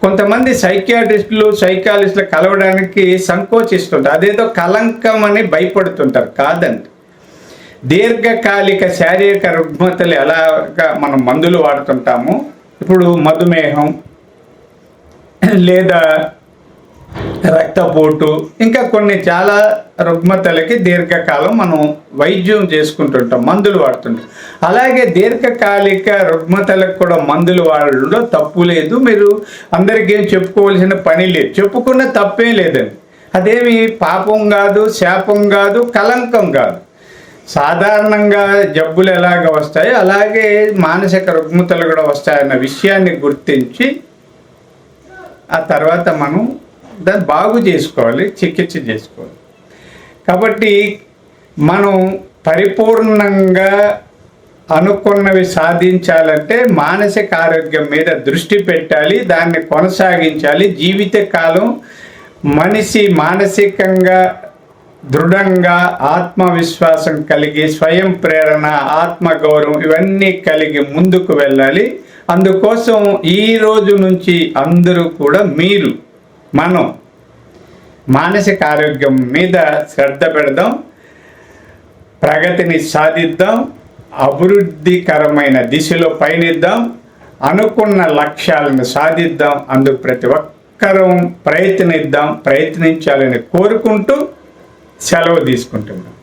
కొంతమంది సైకియాట్రిస్టులు సైకాలజిస్టులు కలవడానికి సంకోచిస్తుంటారు, అదేదో కలంకం అని భయపడుతుంటారు. కాదండి, దీర్ఘకాలిక శారీరక రుగ్మతలు ఎలాగా మనం మందులు వాడుతుంటాము. ఇప్పుడు మధుమేహం లేదా రక్తపోటు, ఇంకా కొన్ని చాలా రుగ్మతలకి దీర్ఘకాలం మనం వైద్యం చేసుకుంటుంటాం, మందులు వాడుతుంటాం. అలాగే దీర్ఘకాలిక రుగ్మతలకు కూడా మందులు వాడడంలో తప్పు లేదు. మీరు అందరికీ ఏం చెప్పుకోవాల్సిన పని లేదు, చెప్పుకున్న తప్పేం లేదండి. అదేమి పాపం కాదు, శాపం కాదు, కలంకం కాదు. సాధారణంగా జబ్బులు ఎలాగ వస్తాయో అలాగే మానసిక రుగ్మతలు కూడా వస్తాయన్న విషయాన్ని గుర్తించి ఆ తర్వాత మనం దాన్ని బాగు చేసుకోవాలి, చికిత్స చేసుకోవాలి. కాబట్టి మనం పరిపూర్ణంగా అనుకున్నవి సాధించాలంటే మానసిక ఆరోగ్యం మీద దృష్టి పెట్టాలి, దాన్ని కొనసాగించాలి. జీవితకాలం మనిషి మానసికంగా దృఢంగా ఆత్మవిశ్వాసం కలిగి స్వయం ప్రేరణ, ఆత్మగౌరవం ఇవన్నీ కలిగి ముందుకు వెళ్ళాలి. అందుకోసం ఈ రోజు నుంచి అందరూ కూడా మనం మానసిక ఆరోగ్యం మీద శ్రద్ధ పెడదాం, ప్రగతిని సాధిద్దాం, అభివృద్ధికరమైన దిశలో పయనిద్దాం, అనుకున్న లక్ష్యాలను సాధిద్దాం. అందుకు ప్రతి ఒక్కరూ ప్రయత్నించాలని కోరుకుంటూ సెలవు తీసుకుంటున్నాం.